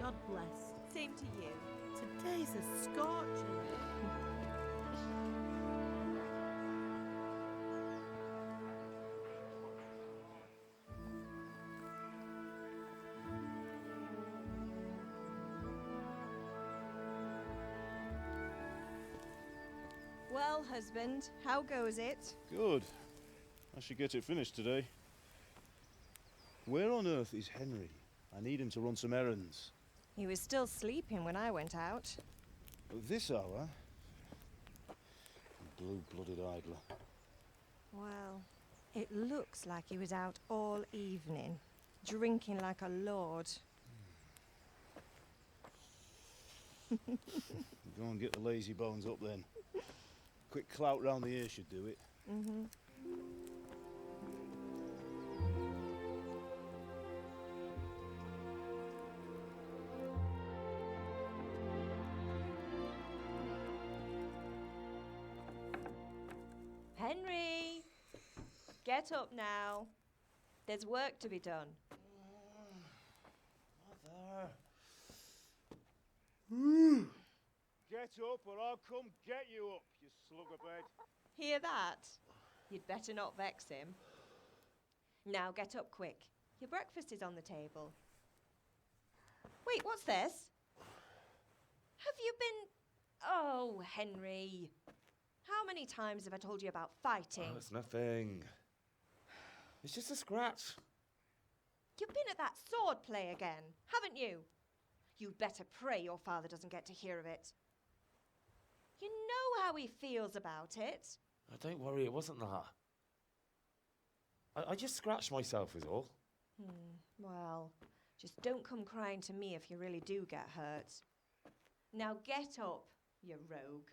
God bless. Same to you. Today's a scorcher. Well, husband, how goes it? Good. I should get it finished today. Where on earth is Henry? I need him to run some errands. He was still sleeping when I went out. At this hour? Blue-blooded idler. Well, it looks like he was out all evening, drinking like a lord. Go and get the lazy bones up then. Quick clout round the ear should do it. Mm-hmm. Henry! Get up now. There's work to be done. Mother! Get up or I'll come get you up, you slugabed. Hear that? You'd better not vex him. Now get up quick. Your breakfast is on the table. Wait, what's this? Have you been... Oh, Henry. How many times have I told you about fighting? Oh, it's nothing. It's just a scratch. You've been at that sword play again, haven't you? You'd better pray your father doesn't get to hear of it. You know how he feels about it. Oh, don't worry, it wasn't that. I just scratched myself is all. Well, just don't come crying to me if you really do get hurt. Now get up, you rogue.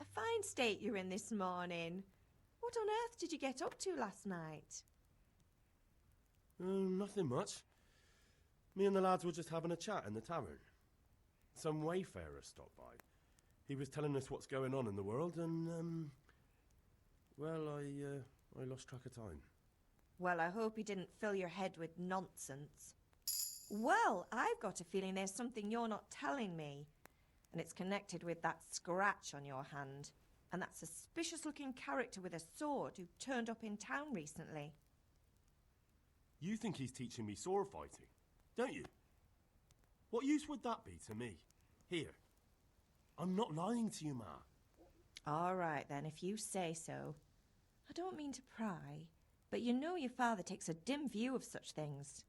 A fine state you're in this morning. What on earth did you get up to last night? Nothing much. Me and the lads were just having a chat in the tavern. Some wayfarer stopped by. He was telling us what's going on in the world and, well, I lost track of time. Well, I hope he didn't fill your head with nonsense. Well, I've got a feeling there's something you're not telling me. And it's connected with that scratch on your hand. And that suspicious-looking character with a sword who turned up in town recently. You think he's teaching me sword fighting, don't you? What use would that be to me? Here. I'm not lying to you, Ma. All right, then, if you say so. I don't mean to pry, but you know your father takes a dim view of such things.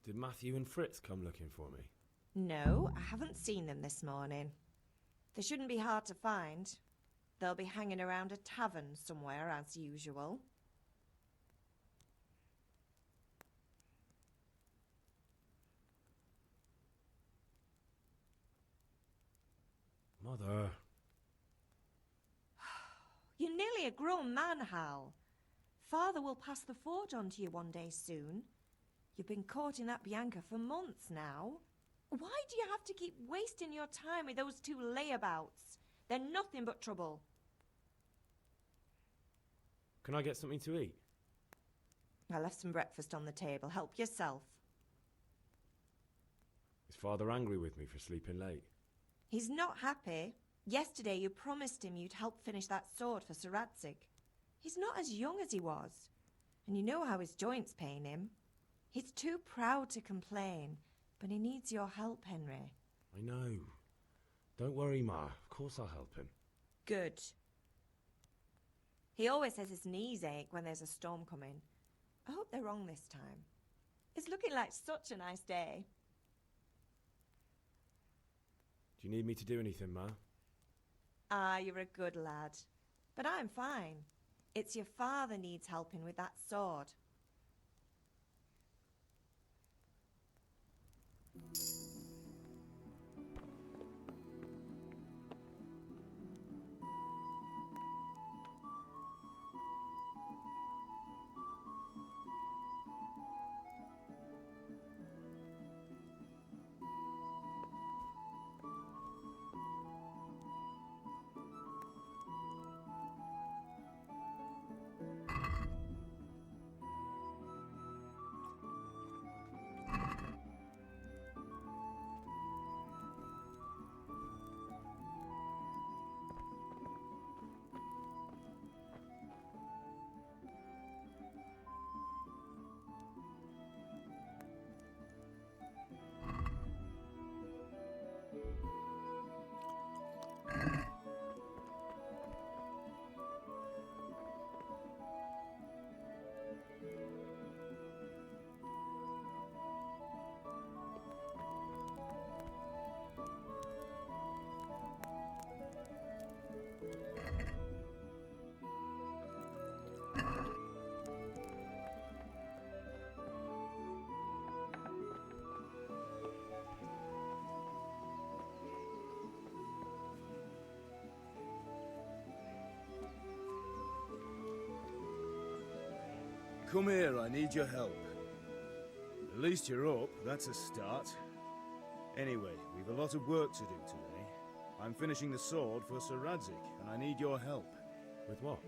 Did Matthew and Fritz come looking for me? No, I haven't seen them this morning. They shouldn't be hard to find. They'll be hanging around a tavern somewhere, as usual. Mother. You're nearly a grown man, Hal. Father will pass the forge on to you one day soon. You've been courting that Bianca for months now. Why do you have to keep wasting your time with those two layabouts? They're nothing but trouble. Can I get something to eat? I left some breakfast on the table. Help yourself. Is Father angry with me for sleeping late? He's not happy. Yesterday you promised him you'd help finish that sword for Sir Radzig. He's not as young as he was. And you know how his joints pain him. He's too proud to complain, but he needs your help, Henry. I know. Don't worry, Ma. Of course I'll help him. Good. He always says his knees ache when there's a storm coming. I hope they're wrong this time. It's looking like such a nice day. Do you need me to do anything, Ma? Ah, you're a good lad. But I'm fine. It's your father needs helping with that sword. come here, I need your help. At least you're up, that's a start. Anyway, we've a lot of work to do today. I'm finishing the sword for Sir Radzig, and I need your help. With what?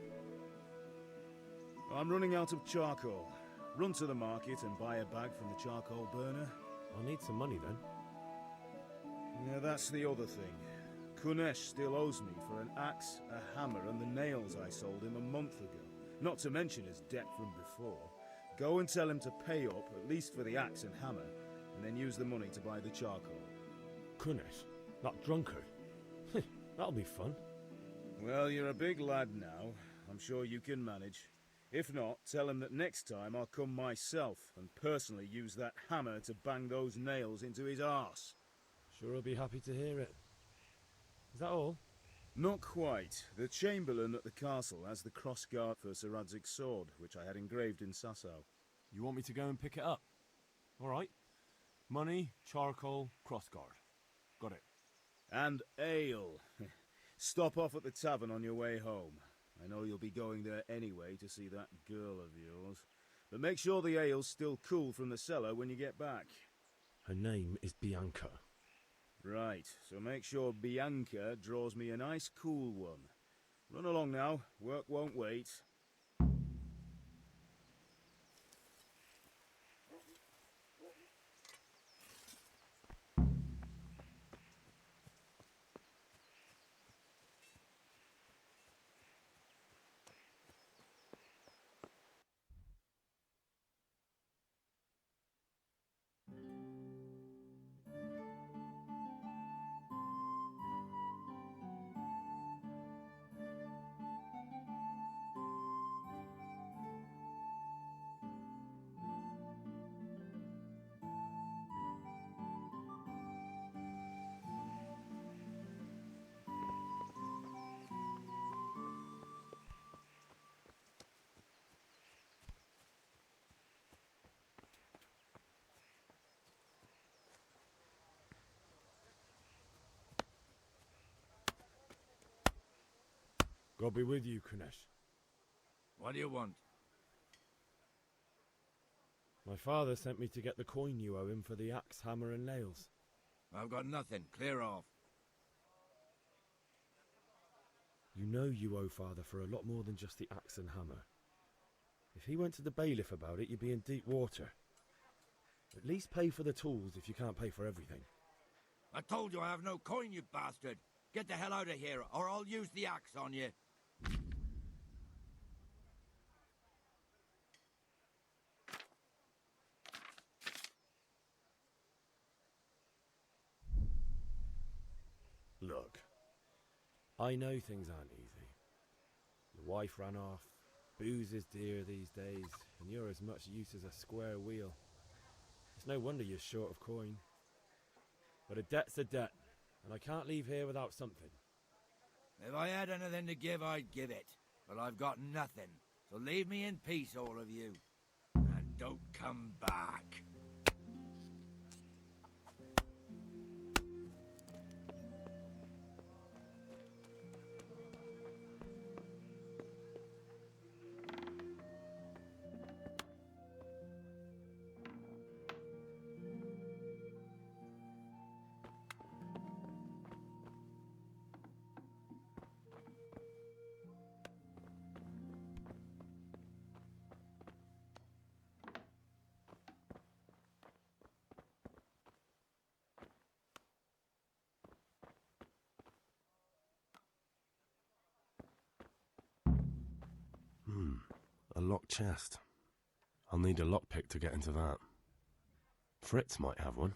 I'm running out of charcoal. Run to the market and buy a bag from the charcoal burner. I'll need some money then. Yeah, that's the other thing. Kunesh still owes me for an axe, a hammer, and the nails I sold him a month ago. Not to mention his debt from before. Go and tell him to pay up, at least for the axe and hammer, and then use the money to buy the charcoal. Kunesh? That drunkard? That'll be fun. Well, you're a big lad now. I'm sure you can manage. If not, tell him that next time I'll come myself and personally use that hammer to bang those nails into his arse. Sure I'll be happy to hear it. Is that all? Not quite. The Chamberlain at the castle has the crossguard for Sir Radzig's sword, which I had engraved in Sasau. You want me to go and pick it up? All right. Money, charcoal, crossguard. Got it. And ale. Stop off at the tavern on your way home. I know you'll be going there anyway to see that girl of yours. But make sure the ale's still cool from the cellar when you get back. Her name is Bianca. Right, so make sure Bianca draws me a nice cool one. Run along now, work won't wait. God be with you, Kunesh. What do you want? My father sent me to get the coin you owe him for the axe, hammer and nails. I've got nothing. Clear off. You know you owe father for a lot more than just the axe and hammer. If he went to the bailiff about it, you'd be in deep water. At least pay for the tools if you can't pay for everything. I told you I have no coin, you bastard. Get the hell out of here, or I'll use the axe on you. Look, I know things aren't easy. Your wife ran off, booze is dear these days, and you're as much use as a square wheel. It's no wonder you're short of coin. But a debt's a debt, and I can't leave here without something. If I had anything to give, I'd give it. But I've got nothing, so leave me in peace, all of you. And don't come back. A locked chest. I'll need a lockpick to get into that. Fritz might have one.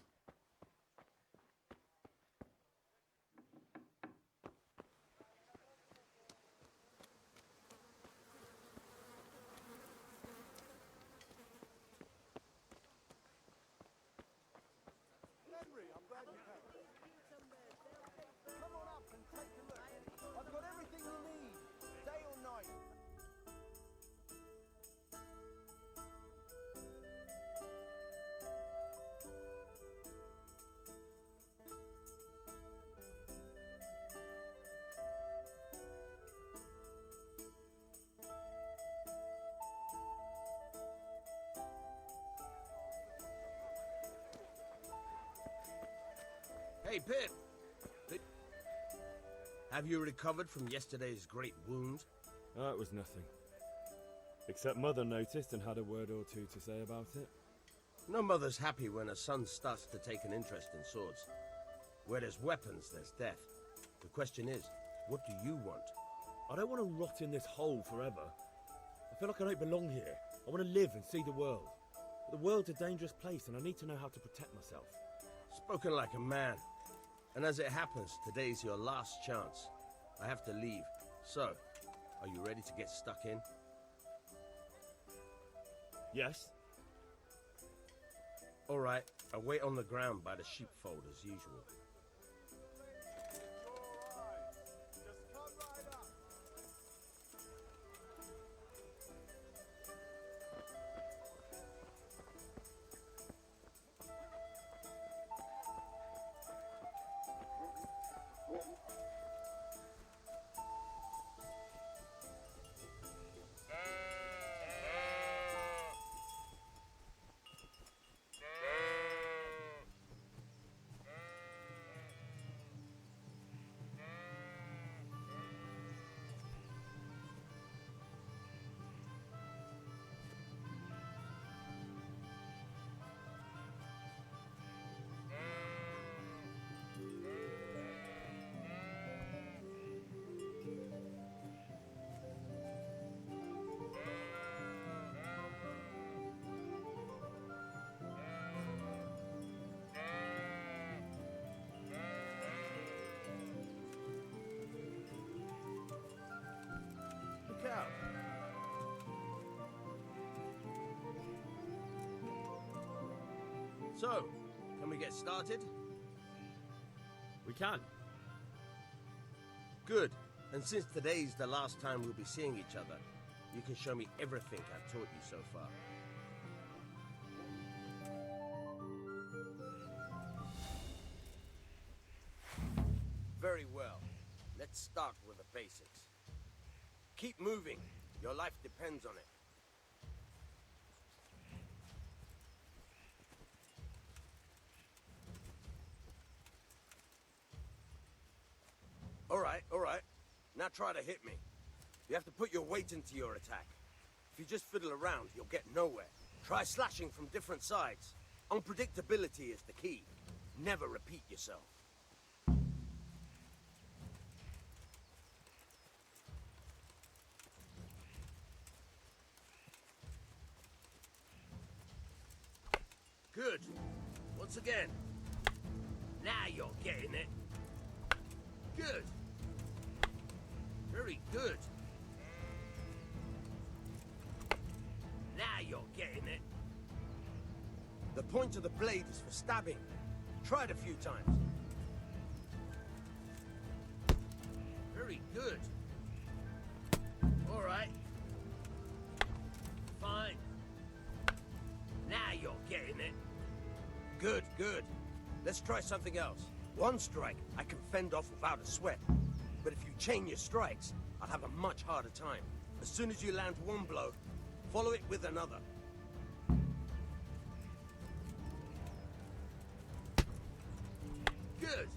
Hey, Pip! Have you recovered from yesterday's great wound? Oh, it was nothing. Except Mother noticed and had a word or two to say about it. No mother's happy when her son starts to take an interest in swords. Where there's weapons, there's death. The question is, what do you want? I don't want to rot in this hole forever. I feel like I don't belong here. I want to live and see the world. But the world's a dangerous place and I need to know how to protect myself. Spoken like a man. And as it happens, today's your last chance. I have to leave. So, are you ready to get stuck in? Yes? All right, I'll wait on the ground by the sheepfold as usual. Look out! So, can we get started? We can. Good. And since today's the last time we'll be seeing each other, you can show me everything I've taught you so far. Very well. Let's start with the basics. Keep moving. Your life depends on it. All right. Now try to hit me. You have to put your weight into your attack. If you just fiddle around, you'll get nowhere. Try slashing from different sides. Unpredictability is the key. Never repeat yourself. Good. Once again. Now you're getting it. Good. Very good. Now you're getting it. The point of the blade is for stabbing. Try it a few times. Very good. All right. Fine. Now you're getting it. Good, good. Let's try something else. One strike, I can fend off without a sweat. But if you chain your strikes, I'll have a much harder time. As soon as you land one blow, follow it with another. Good.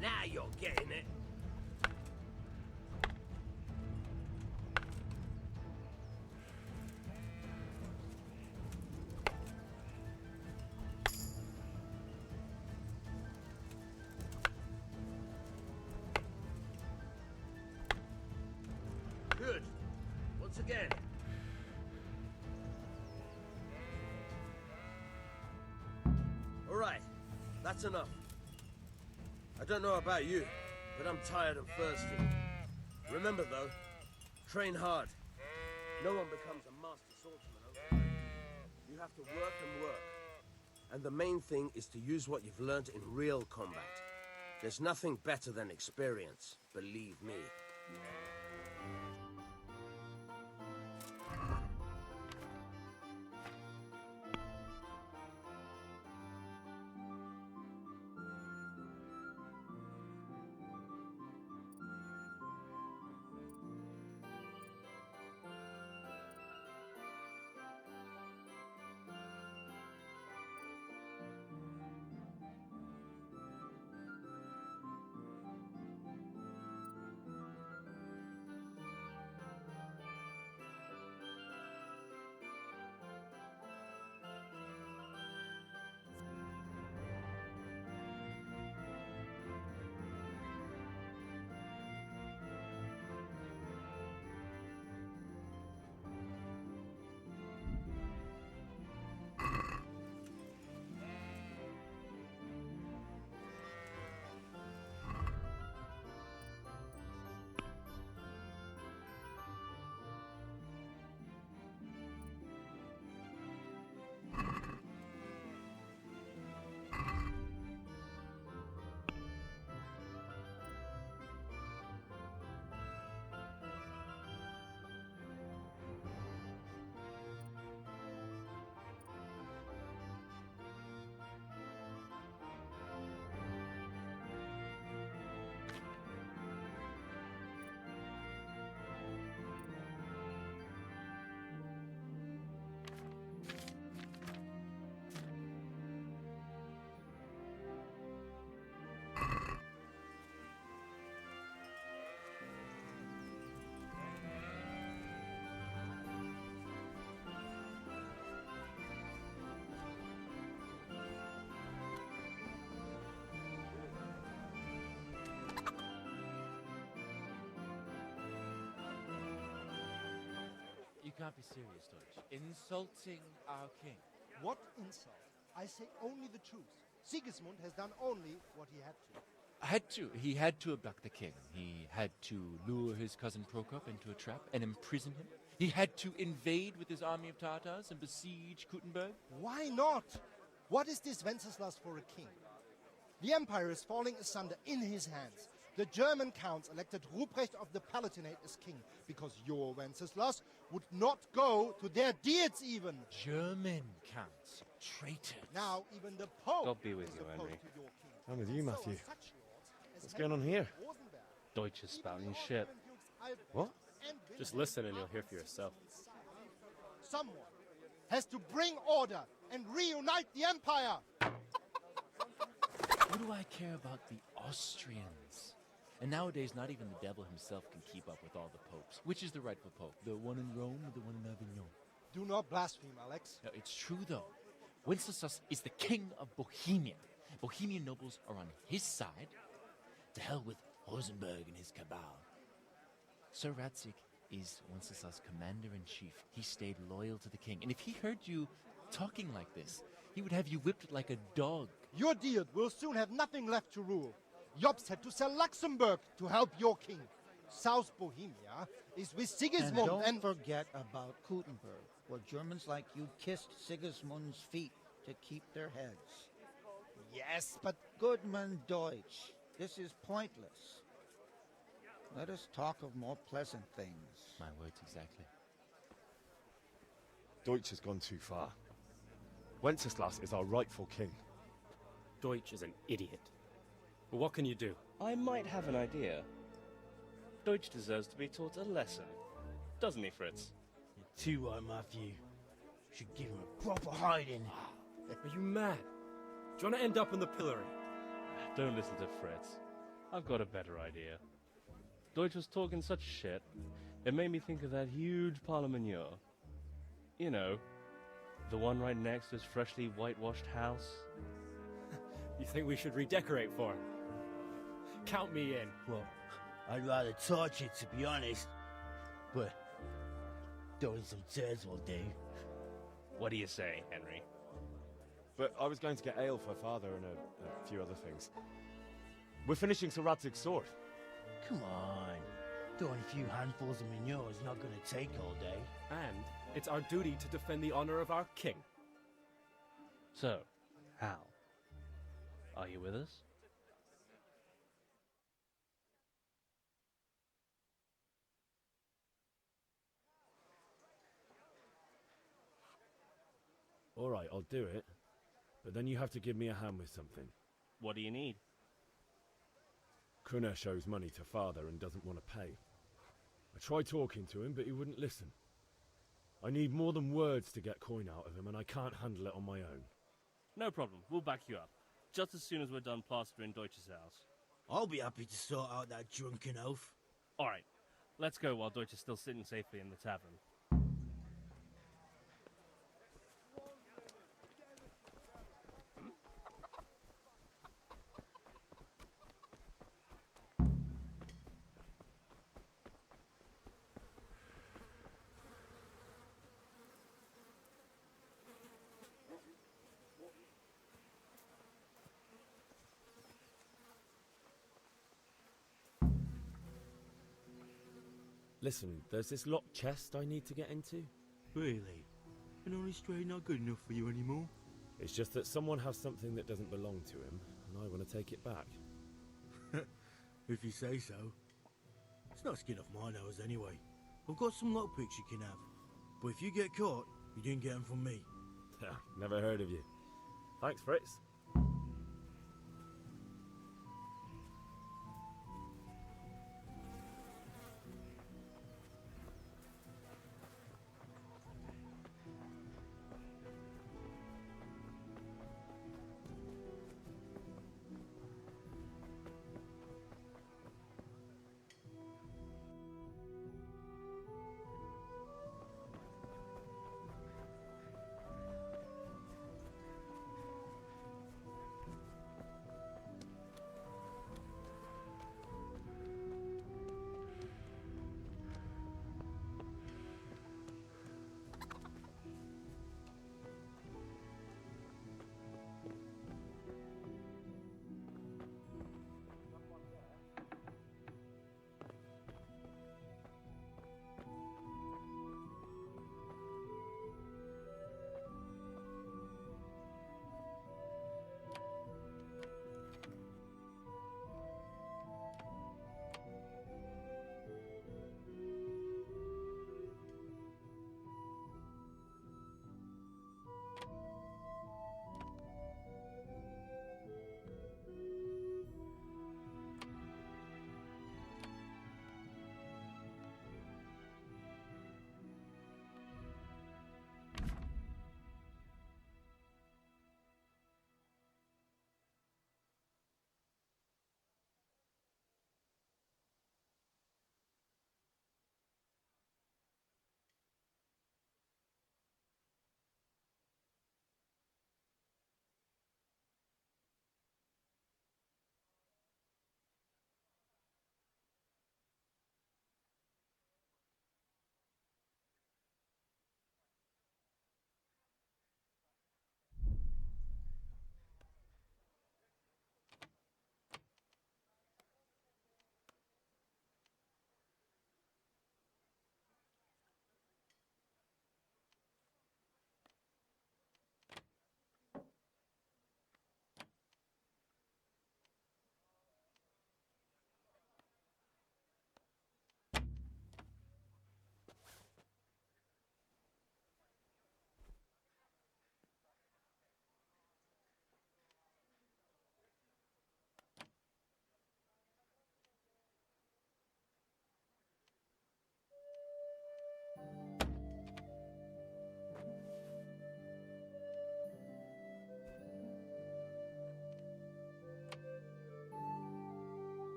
Now you're getting it. Good. Once again. All right. That's enough. I don't know about you, but I'm tired and thirsty. Remember though, train hard. No one becomes a master swordsman overnight. You have to work and work. And the main thing is to use what you've learned in real combat. There's nothing better than experience, believe me. can't be serious, Deutsch. Insulting our king. What insult? I say only the truth. Sigismund has done only what he had to. He had to abduct the king. He had to lure his cousin Prokop into a trap and imprison him. He had to invade with his army of Tatars and besiege Kuttenberg. Why not? What is this Wenceslas for a king? The empire is falling asunder in his hands. The German counts elected Ruprecht of the Palatinate as king because your Wenceslas would not go to their deeds even. German counts. Traitors. Now even the Pope God be with is you, opposed Henry. to your king. I'm with you, So are Matthew. such lords as What's going on here? Rosenberg. Deutsch is spouting shit. What? Just listen and you'll hear for yourself. Someone has to bring order and reunite the empire. What do I care about the Austrians? And nowadays, not even the devil himself can keep up with all the popes. Which is the rightful pope? The one in Rome or the one in Avignon? Do not blaspheme, Alex. No, it's true, though. Wenceslas is the king of Bohemia. Bohemian nobles are on his side. To hell with Rosenberg and his cabal. Sir Radzig is Wenceslas' commander-in-chief. He stayed loyal to the king. And if he heard you talking like this, he would have you whipped like a dog. Your Diet will soon have nothing left to rule. Jobst had to sell Luxembourg to help your king. South Bohemia is with Sigismund And don't and... forget about Kuttenberg, where Germans like you kissed Sigismund's feet to keep their heads. Yes, but... Goodman Deutsch, this is pointless. Let us talk of more pleasant things. My words exactly. Deutsch has gone too far. Wenceslas is our rightful king. Deutsch is an idiot. But what can you do? I might have an idea. Deutsch deserves to be taught a lesson. Doesn't he, Fritz? You're too right, Matthew. Should give him a proper hiding. Are you mad? Do you want to end up in the pillory? Don't listen to Fritz. I've got a better idea. Deutsch was talking such shit, it made me think of that huge parliament. You know, the one right next to his freshly whitewashed house. You think we should redecorate for him? Count me in. Well, I'd rather torch it, to be honest. But throwing some turds will do. What do you say, Henry? But I was going to get ale for father and a few other things. We're finishing Sir Radzig's sword. Come on. Throwing a few handfuls of manure is not going to take all day. And it's our duty to defend the honor of our king. So, Hal, are you with us? All right, I'll do it. But then you have to give me a hand with something. What do you need? Kunesh owes money to father and doesn't want to pay. I tried talking to him, but he wouldn't listen. I need more than words to get coin out of him, and I can't handle it on my own. No problem. We'll back you up. Just as soon as we're done plastering Deutsch's house. I'll be happy to sort out that drunken oaf. All right. Let's go while Deutsch is still sitting safely in the tavern. Listen, there's this locked chest I need to get into. Really? And only straight not good enough for you anymore? It's just that someone has something that doesn't belong to him, and I want to take it back. If you say so. It's not skin off my nose anyway. I've got some lockpicks you can have. But if you get caught, you didn't get them from me. Never heard of you. Thanks, Fritz.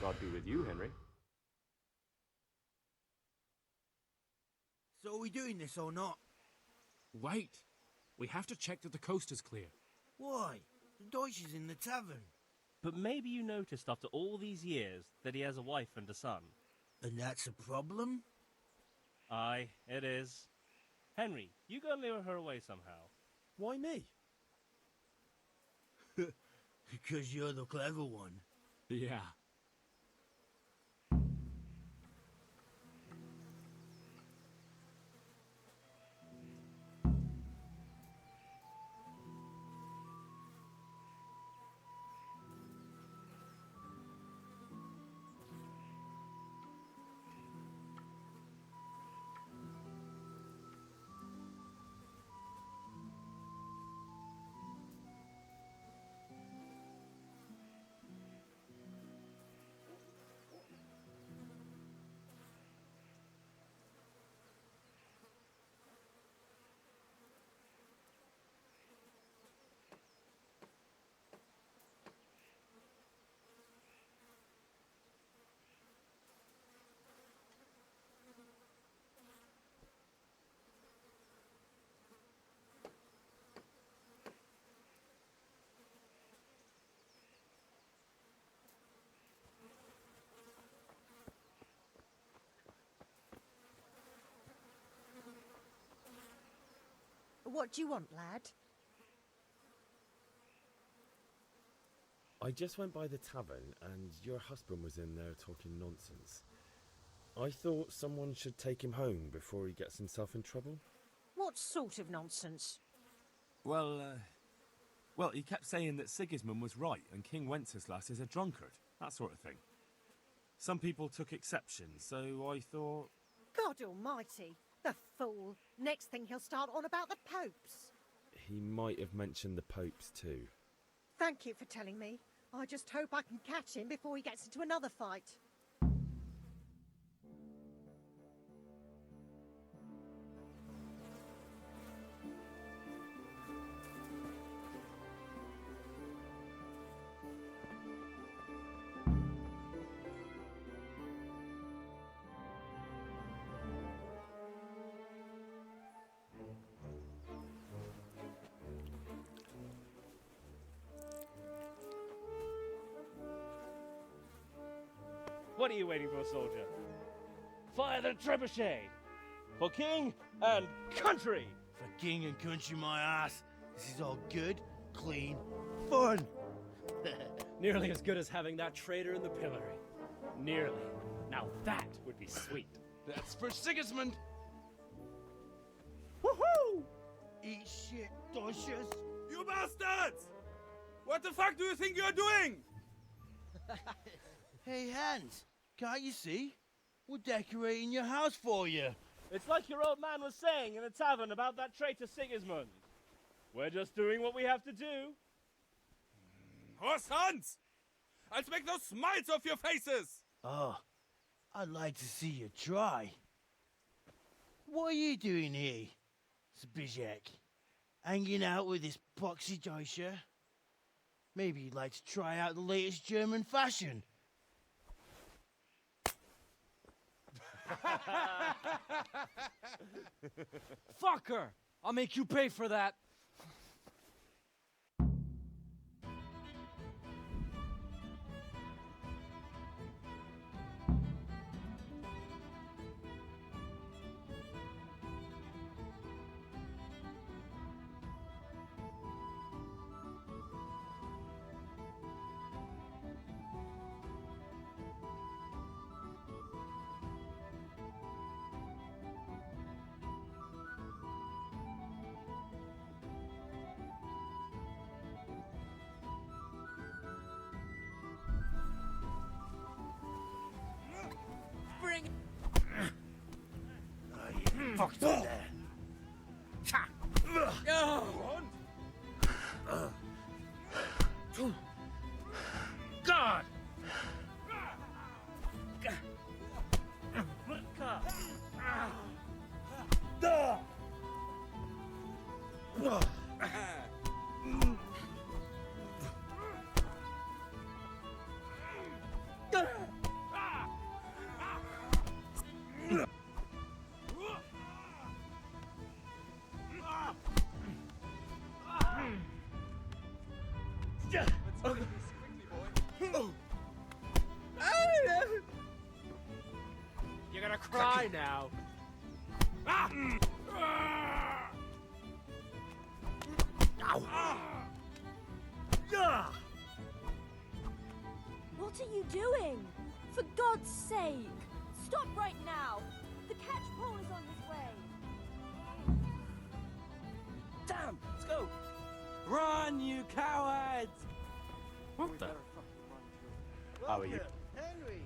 God be with you, Henry. So are we doing this or not? Wait. We have to check that the coast is clear. Why? The Deutsch is in the tavern. But maybe you noticed after all these years that he has a wife and a son. And that's a problem? Aye, it is. Henry, you go and lure her away somehow. Why me? Because you're the clever one. Yeah. What do you want, lad? I just went by the tavern and your husband was in there talking nonsense. I thought someone should take him home before he gets himself in trouble. What sort of nonsense? Well, he kept saying that Sigismund was right and King Wenceslas is a drunkard, that sort of thing. Some people took exception, so I thought... God almighty, the fool. Next thing he'll start on about the popes. He might have mentioned the popes too. Thank you for telling me. I just hope I can catch him before he gets into another fight. What are you waiting for, soldier? Fire the trebuchet! For king and country! For king and country, my ass. This is all good, clean, fun. Nearly as good as having that traitor in the pillory. Nearly. Now that would be sweet. That's for Sigismund. Woohoo! Eat shit, Deutsches. You bastards! What the fuck do you think you're doing? Hey, Hans, can't you see? We're decorating your house for you. It's like your old man was saying in the tavern about that traitor Sigismund. We're just doing what we have to do. Horse Hans! I'll make those smiles off your faces! Oh, I'd like to see you try. What are you doing here, Zbigniew? Hanging out with this poxy Deutscher? Maybe you'd like to try out the latest German fashion. Fuck her! I'll make you pay for that. Fucked up there. God! now. Ah! Ow! Ah! What are you doing? For God's sake! Stop right now! The catch pole is on his way! Damn! Let's go! Run, you cowards! What the? How are you? Henry!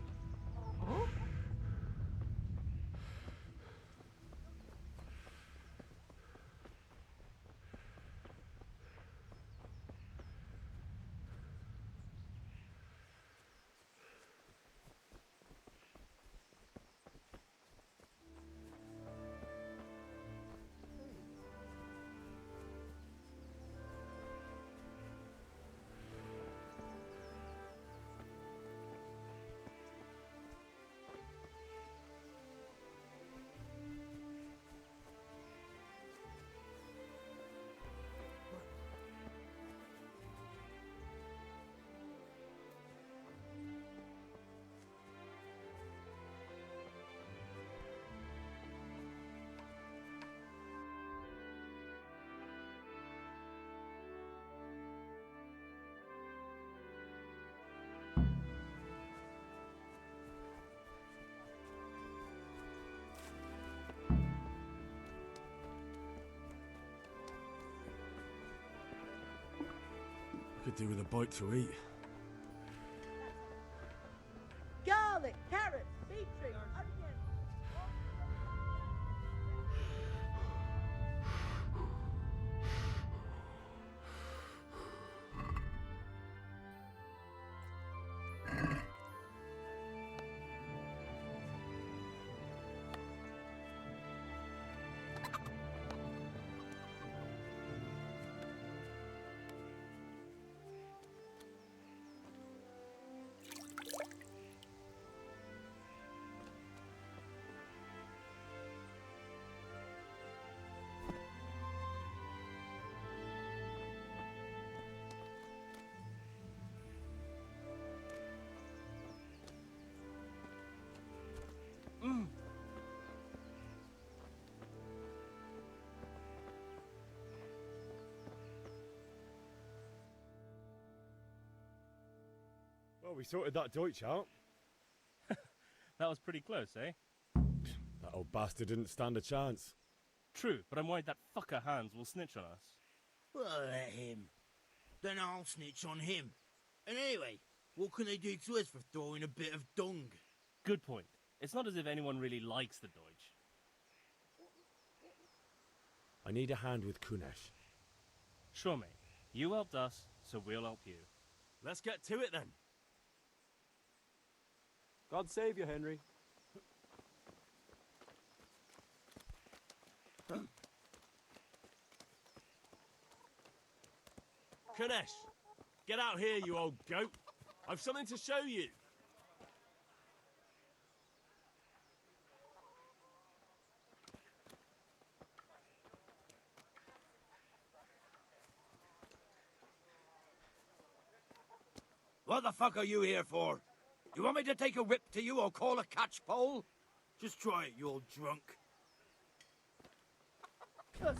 Could do with a bite to eat. Garlic, carrots, beetroot, onions. Well, we sorted that Deutsch out. That was pretty close, eh? That old bastard didn't stand a chance. True, but I'm worried that fucker Hans will snitch on us. Well, let him. Then I'll snitch on him. And anyway, what can they do to us for throwing a bit of dung? Good point. It's not as if anyone really likes the Deutsch. I need a hand with Kunesh. Sure, mate. You helped us, so we'll help you. Let's get to it then. God save you, Henry. Kunesh, get out here, you old goat. I've something to show you. What the fuck are you here for? You want me to take a whip to you or call a catch pole? Just try it, you old drunk. No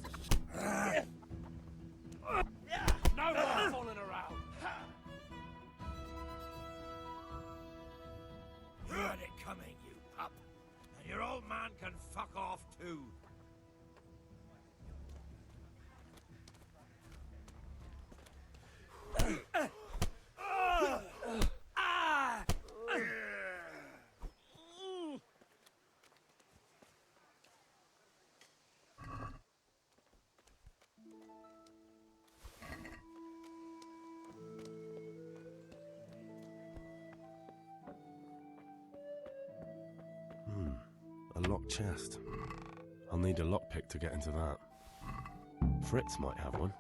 more fooling around. You heard it coming, you pup. And your old man can fuck off too. A locked chest. I'll need a lockpick to get into that. Fritz might have one.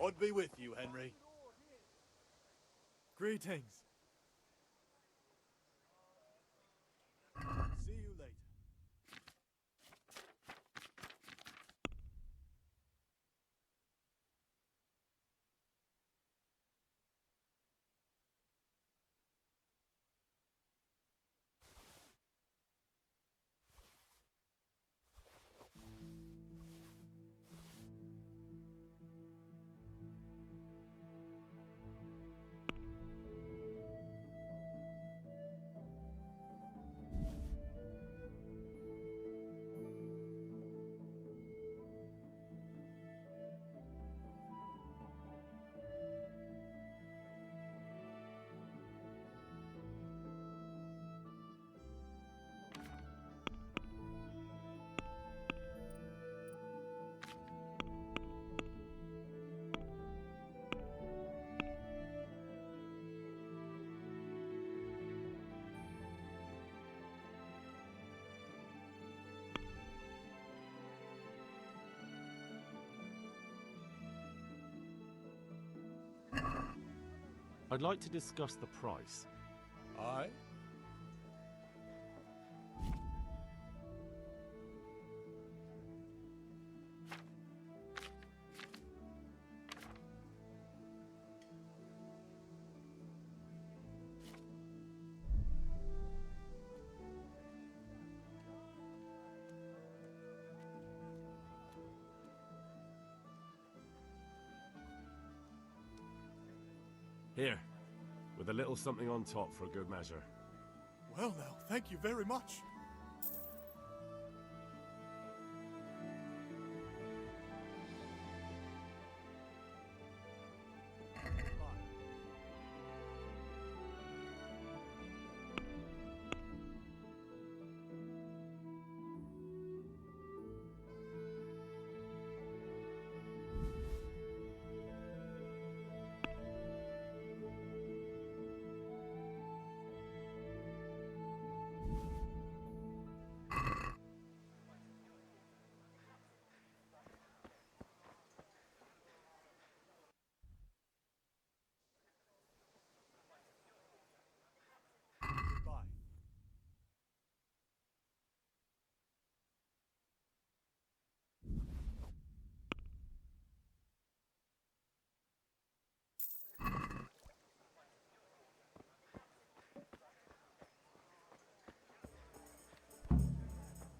God be with you, Henry. Greetings. See you later. I'd like to discuss the price. Aye? Here, with a little something on top for good measure. Well now, thank you very much.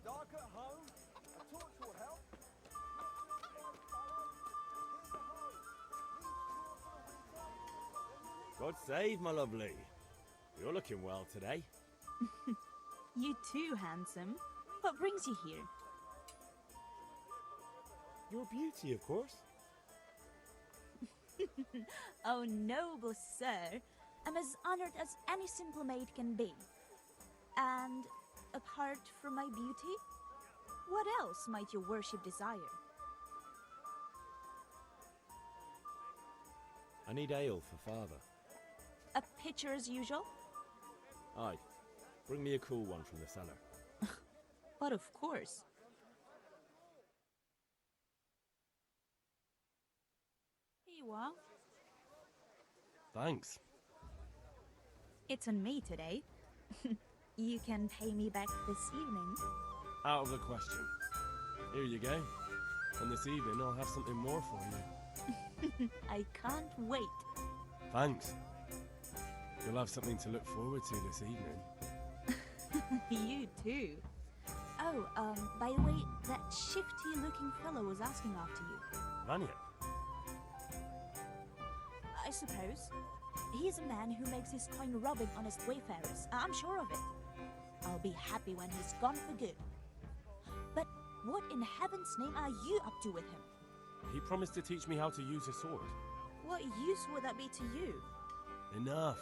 Dark at home? A torch will help. God save, my lovely. You're looking well today. You too, handsome. What brings you here? Your beauty, of course. Oh, noble sir. I'm as honored as any simple maid can be. And apart from my beauty, what else might your worship desire? I need ale for father. A pitcher as usual? Aye. Bring me a cool one from the cellar. But of course. Here you are. Thanks. It's on me today. You can pay me back this evening. Out of the question. Here you go. And this evening I'll have something more for you. I can't wait. Thanks. You'll have something to look forward to this evening. You too. Oh, by the way, that shifty-looking fellow was asking after you. Vanya? I suppose. He's a man who makes his coin robbing honest wayfarers. I'm sure of it. I'll be happy when he's gone for good. But what in heaven's name are you up to with him? He promised to teach me how to use a sword. What use would that be to you? Enough.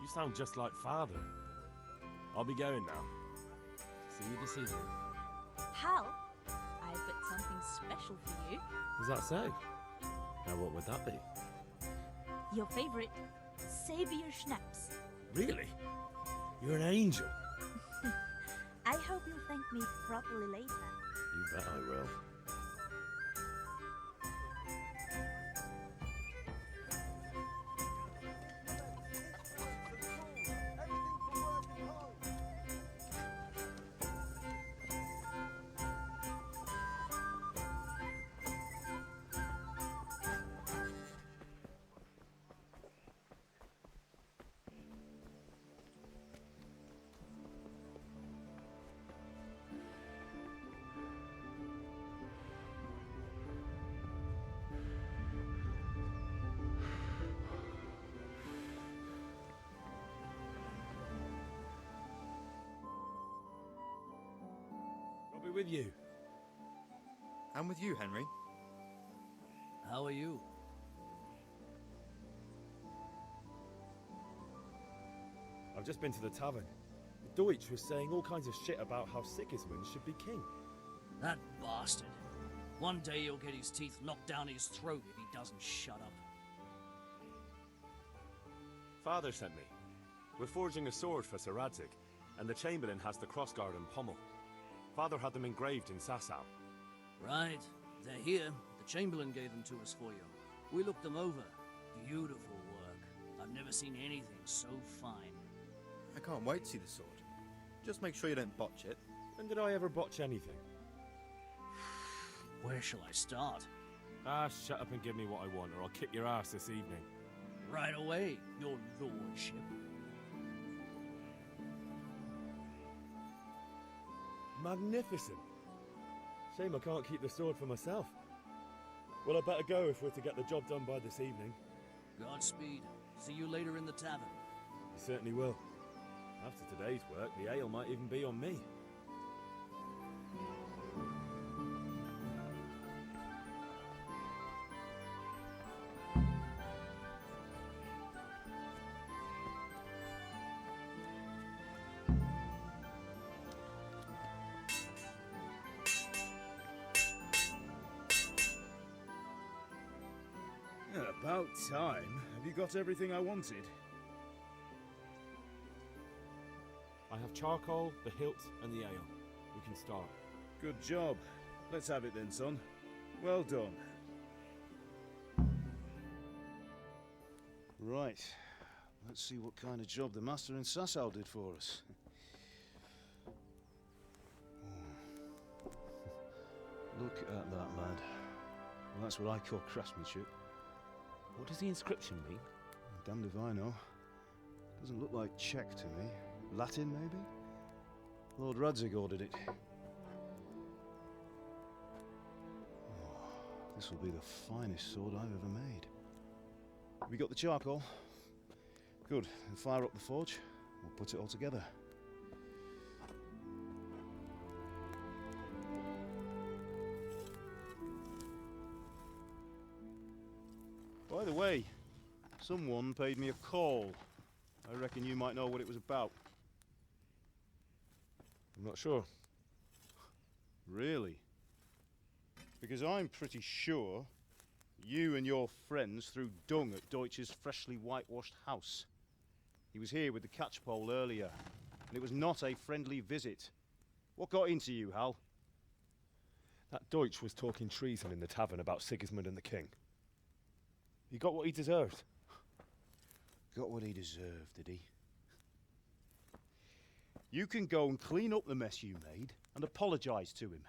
You sound just like father. I'll be going now. See you this evening. Hal, I've got something special for you. Is that so? Now what would that be? Your favorite, Savior Schnapps. Really? You're an angel. I hope you'll thank me properly later. You bet I will. with you. And with you, Henry. How are you? I've just been to the tavern. The Deutsch was saying all kinds of shit about how Sigismund should be king. That bastard. One day he'll get his teeth knocked down his throat if he doesn't shut up. Father sent me. We're forging a sword for Sir Radzig, and the Chamberlain has the crossguard and pommel. Father had them engraved in Sasau. Right. They're here. The Chamberlain gave them to us for you. We looked them over. Beautiful work. I've never seen anything so fine. I can't wait to see the sword. Just make sure you don't botch it. When did I ever botch anything? Where shall I start? Ah, shut up and give me what I want, or I'll kick your ass this evening. Right away, your lordship. Magnificent. Shame I can't keep the sword for myself. Well, I better go if we're to get the job done by this evening. Godspeed. See you later in the tavern. You certainly will. After today's work, the ale might even be on me. About time. Have you got everything I wanted? I have charcoal, the hilt, and the ale. We can start. Good job. Let's have it then, son. Well done. Right. Let's see what kind of job the master in Sasau did for us. Look at that, lad. Well, that's what I call craftsmanship. What does the inscription mean? Damned if I know. Doesn't look like Czech to me. Latin, maybe? Lord Radzig ordered it. Oh, this will be the finest sword I've ever made. Have you got the charcoal? Good. Then fire up the forge. We'll put it all together. By the way, someone paid me a call. I reckon you might know what it was about. I'm not sure. Really? Because I'm pretty sure you and your friends threw dung at Deutsch's freshly whitewashed house. He was here with the catchpole earlier, and it was not a friendly visit. What got into you, Hal? That Deutsch was talking treason in the tavern about Sigismund and the king. He got what he deserved. Got what he deserved, did he? You can go and clean up the mess you made and apologise to him.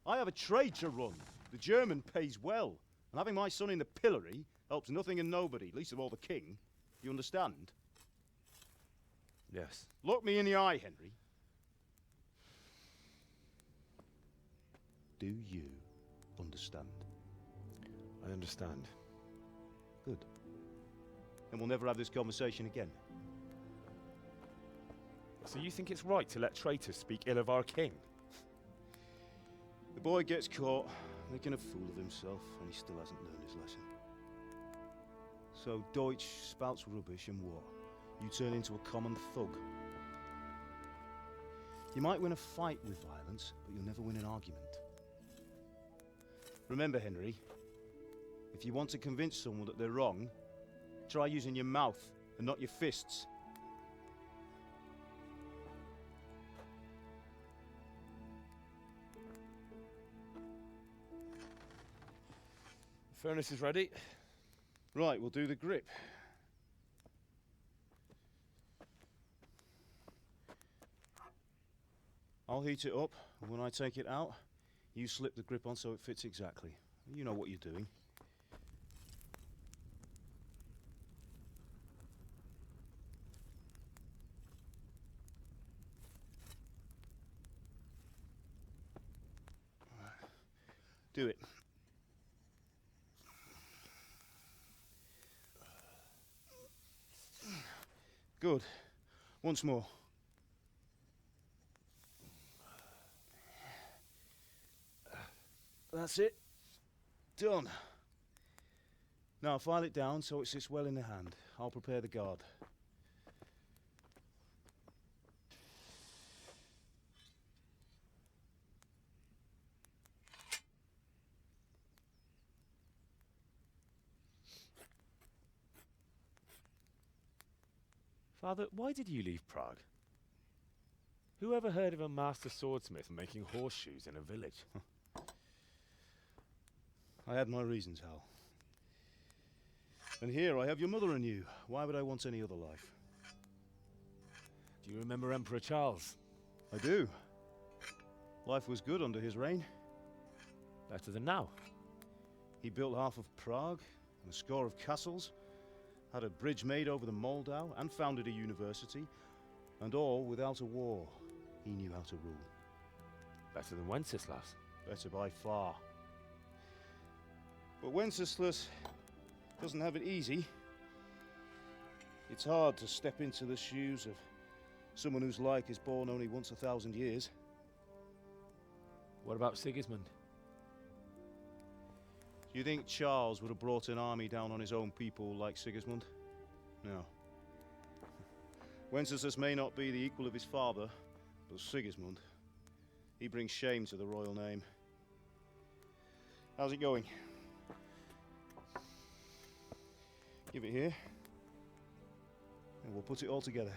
I have a trade to run. The German pays well, and having my son in the pillory helps nothing and nobody, least of all the king. You understand? Yes. Look me in the eye, Henry. Do you understand? I understand. Good. Then we'll never have this conversation again. So you think it's right to let traitors speak ill of our king? The boy gets caught, making a fool of himself, and he still hasn't learned his lesson. So Deutsch spouts rubbish, and what? You turn into a common thug. You might win a fight with violence, but you'll never win an argument. Remember, Henry, if you want to convince someone that they're wrong, try using your mouth and not your fists. The furnace is ready. Right, we'll do the grip. I'll heat it up, and when I take it out, you slip the grip on so it fits exactly. You know what you're doing. Do it. Good. Once more. That's it. Done. Now file it down so it sits well in the hand. I'll prepare the guard. Father, why did you leave Prague? Who ever heard of a master swordsmith making horseshoes in a village? I had my reasons, Hal. And here I have your mother and you. Why would I want any other life? Do you remember Emperor Charles? I do. Life was good under his reign. Better than now. He built half of Prague and a score of castles, had a bridge made over the Moldau, and founded a university, and all without a war. He knew how to rule. Better than Wenceslas. Better by far. But Wenceslas doesn't have it easy. It's hard to step into the shoes of someone whose like is born only once 1,000 years. What about Sigismund? Do you think Charles would have brought an army down on his own people like Sigismund? No. Wenceslas may not be the equal of his father, but Sigismund, he brings shame to the royal name. How's it going? Give it here, and we'll put it all together.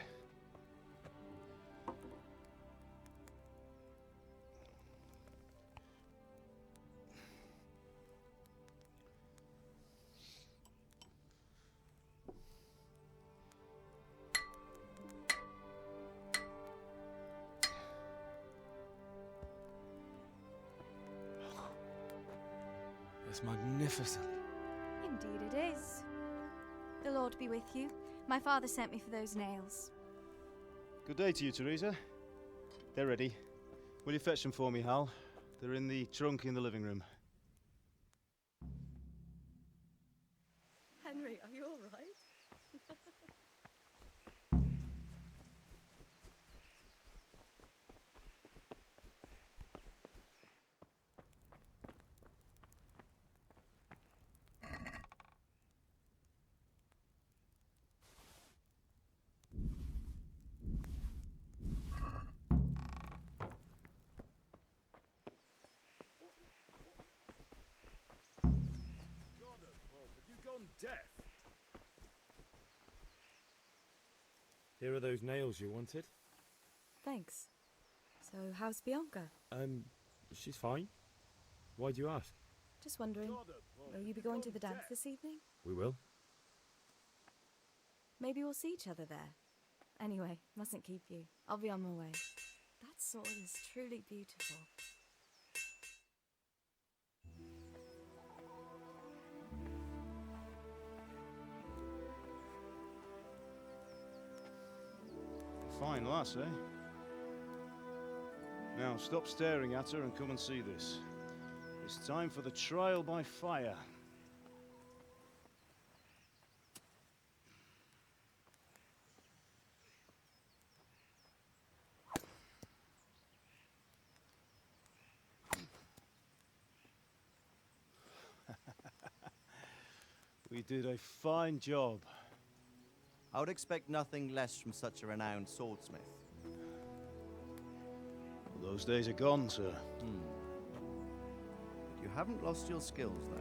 It's magnificent. Indeed it is. The Lord be with you. My father sent me for those nails. Good day to you, Teresa. They're ready. Will you fetch them for me, Hal? They're in the trunk in the living room. Henry, are you all right? Death. Here are those nails you wanted. Thanks. So, how's Bianca? She's fine. Why do you ask? Just wondering, will you be going to the dance this evening? We will. Maybe we'll see each other there. Anyway, mustn't keep you. I'll be on my way. That sword is truly beautiful. Fine lass, eh? Now stop staring at her and come and see this. It's time for the trial by fire. We did a fine job. I would expect nothing less from such a renowned swordsmith. Well, those days are gone, sir. You haven't lost your skills, though.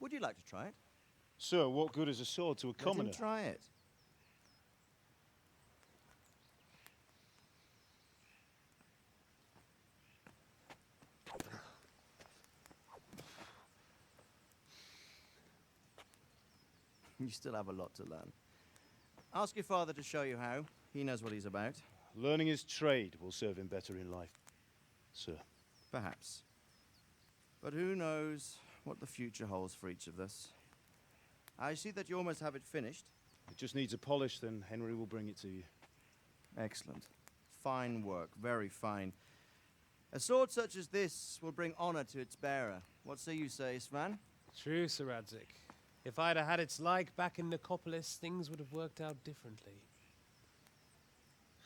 Would you like to try it? Sir, what good is a sword to a commoner? Let him try it. You still have a lot to learn. Ask your father to show you how. He knows what he's about. Learning his trade will serve him better in life, sir. Perhaps. But who knows what the future holds for each of us. I see that you almost have it finished. It just needs a polish, then Henry will bring it to you. Excellent. Fine work, very fine. A sword such as this will bring honor to its bearer. What say you, Sir Istvan? True, Sir Radzik. If I'd have had its like back in Nicopolis, things would have worked out differently.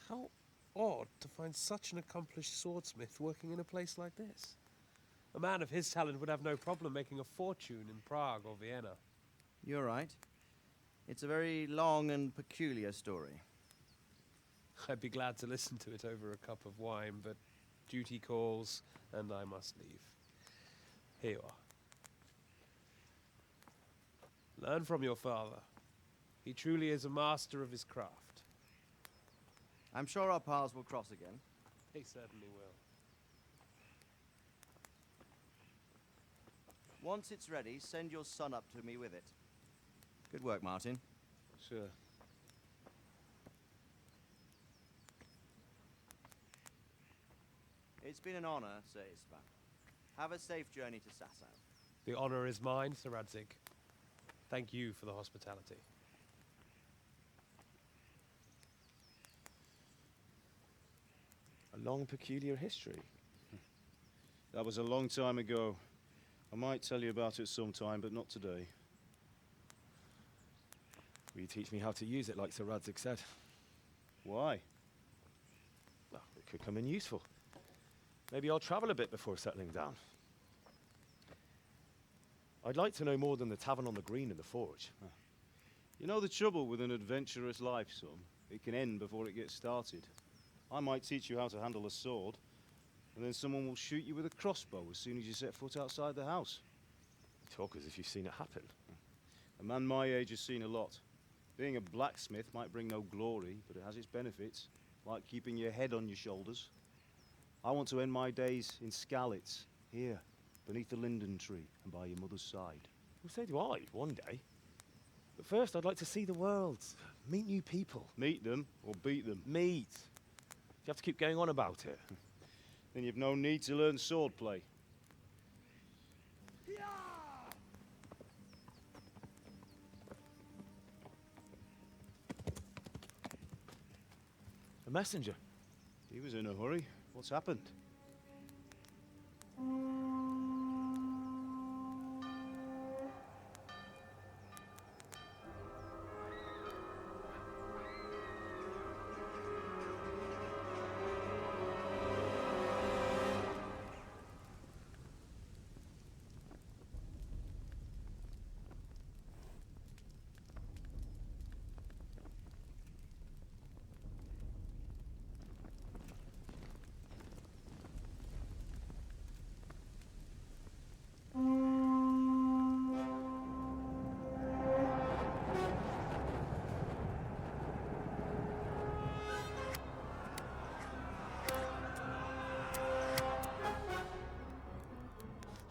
How odd to find such an accomplished swordsmith working in a place like this. A man of his talent would have no problem making a fortune in Prague or Vienna. You're right. It's a very long and peculiar story. I'd be glad to listen to it over a cup of wine, but duty calls, and I must leave. Here you are. Learn from your father. He truly is a master of his craft. I'm sure our paths will cross again. They certainly will. Once it's ready, send your son up to me with it. Good work, Martin. Sure. It's been an honor, Sir Isvan. Have a safe journey to Sasau. The honor is mine, Sir Radzig. Thank you for the hospitality. A long, peculiar history. That was a long time ago. I might tell you about it sometime, but not today. Will you teach me how to use it like Sir Radzig said? Why? Well, it could come in useful. Maybe I'll travel a bit before settling down. I'd like to know more than the tavern on the green and the forge. You know the trouble with an adventurous life, son? It can end before it gets started. I might teach you how to handle a sword, and then someone will shoot you with a crossbow as soon as you set foot outside the house. You talk as if you've seen it happen. A man my age has seen a lot. Being a blacksmith might bring no glory, but it has its benefits, like keeping your head on your shoulders. I want to end my days in Skalitz, here, beneath the linden tree and by your mother's side. Well, so do I, one day. But first, I'd like to see the world, meet new people. Meet them or beat them? Meet. You have to keep going on about it. Then you've no need to learn swordplay. A messenger. He was in a hurry. What's happened?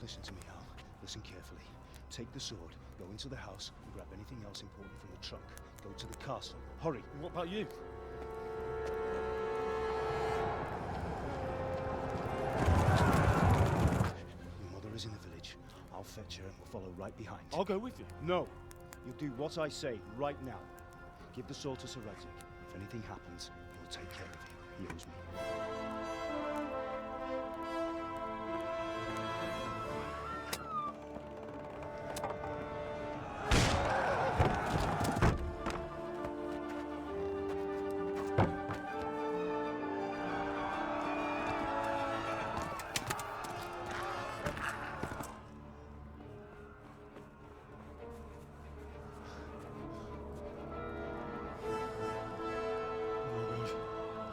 Listen to me, Al. Listen carefully. Take the sword, go into the house, and grab anything else important from the trunk. Go to the castle. Hurry. And what about you? Your mother is in the village. I'll fetch her and we'll follow right behind. I'll go with you. No. You'll do what I say right now. Give the sword to Sir Radzig. If anything happens, he'll take care of you. He owes me.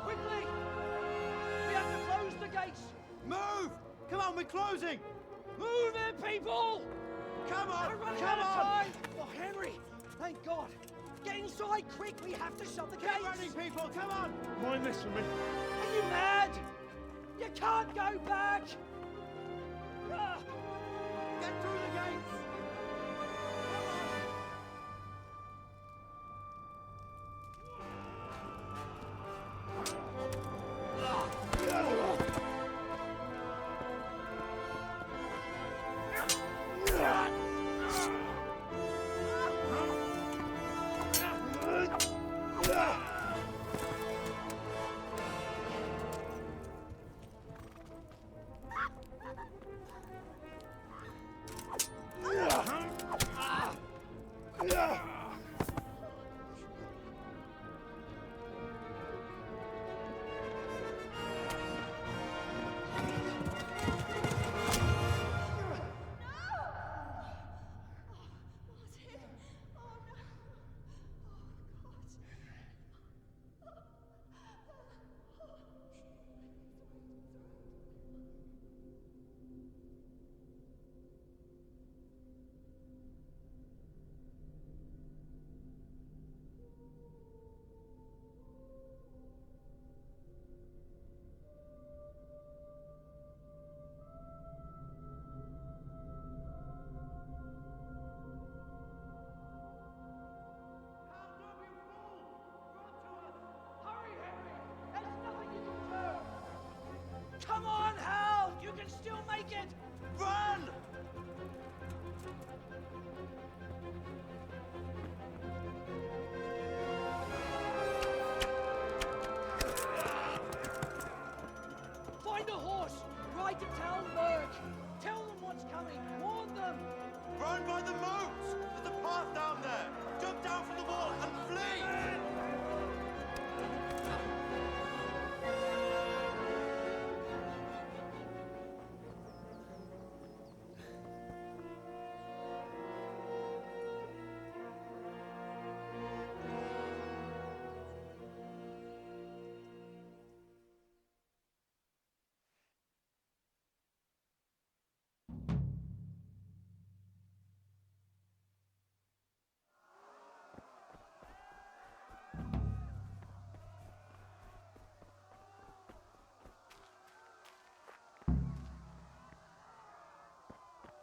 Quickly! We have to close the gates! Move! Come on, we're closing! Move it, people! Come on! We're running Come out of on! time! Oh, Henry! Thank God! Get inside, quick! We have to shut the gates! Get running, people! Come on! Mind this for me. Are you mad? You can't go back! Ah! Get through the gates! Take it!